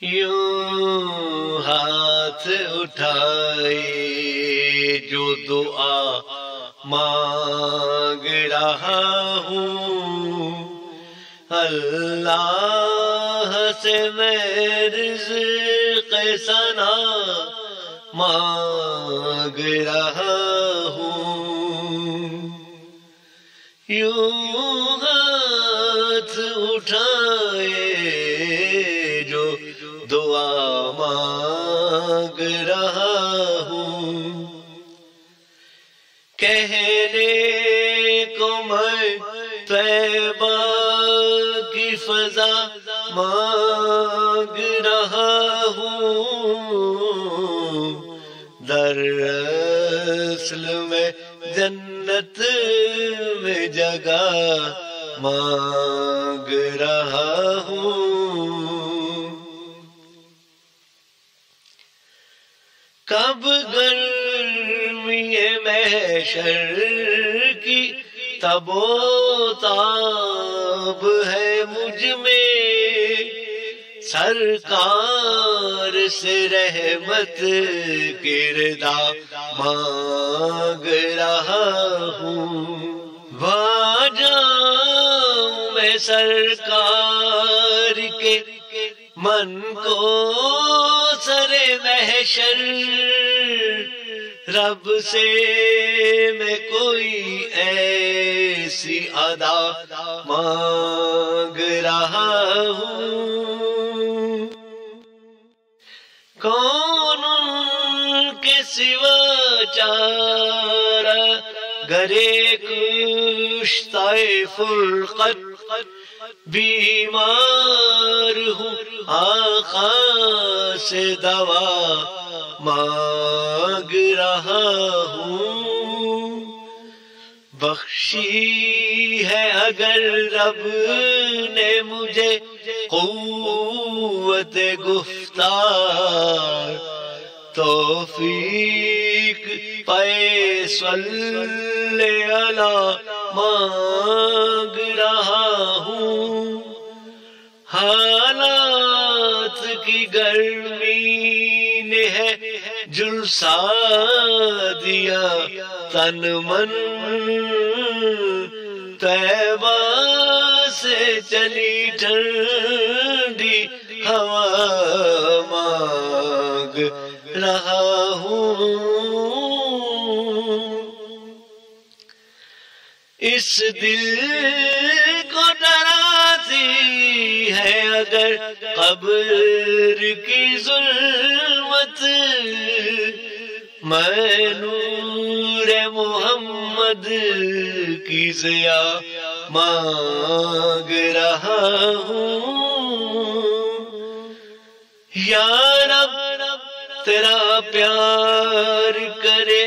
یوں ہاتھ اٹھائے جو دعا مانگ رہا ہوں، اللہ سے میں رزق ثنا مانگ رہا ہوں۔ یوں ہاتھ اٹھائے جو دعا مانگ رہا ہوں، کہنے کو میں طیبہ کی فضا مانگ رہا ہوں، دراصل میں جنت میں جگہ مانگ رہا ہوں۔ کب گرمی محشر کی تب و تاب ہے مجھ میں، سرکار سے رحمت کی رضا مانگ رہا ہوں۔ وہاں جاؤں میں سرکار کے من کو سر محشر، رب سے میں کوئی ایسی ادا مانگ رہا ہوں۔ کون ان کے سوا چارہ گرے کشتۂ فرقت، بیمار ہوں آقا سے دوا مانگ رہا ہوں۔ بخشی ہے اگر رب نے مجھے قوت گفتار، توفیق پائے صلی اللہ مانگ رہا ہوں۔ حالات کی گرمی نے ہے جھلسا دیا تن من، طیبہ سے چلی ٹھنڈی ہوا مانگ رہا ہوں۔ اس دل کو ڈراتی ہے اگر قبر کی ظلمت، میں نور محمد کی ضیا مانگ رہا ہوں۔ یا رب تیرا پیار کرے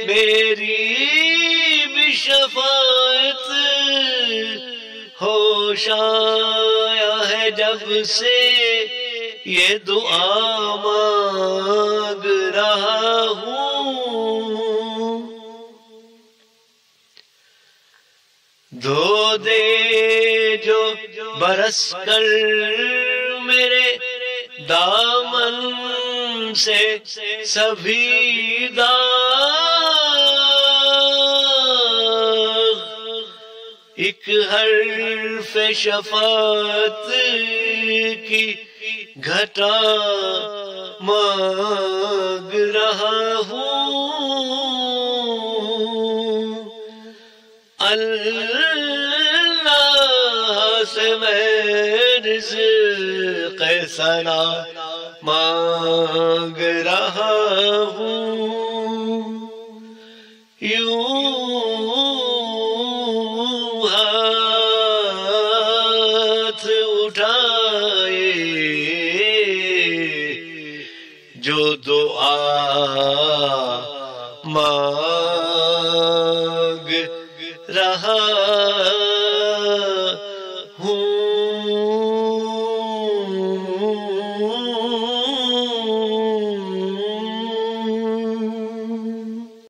میری بھی شفاعت، ہوش آیا ہے جب سے یہ دعا مانگ رہا ہوں۔ دھو دے جو برس کر میرے دامن سے سبھی داغ، ایک حرف شفاعت کی گھٹا مانگ رہا ہوں۔ اللہ سے میں رزق ثنا مانگ رہا ہوں۔ یوں ہاتھ اٹھائے جو دعا مانگ رہا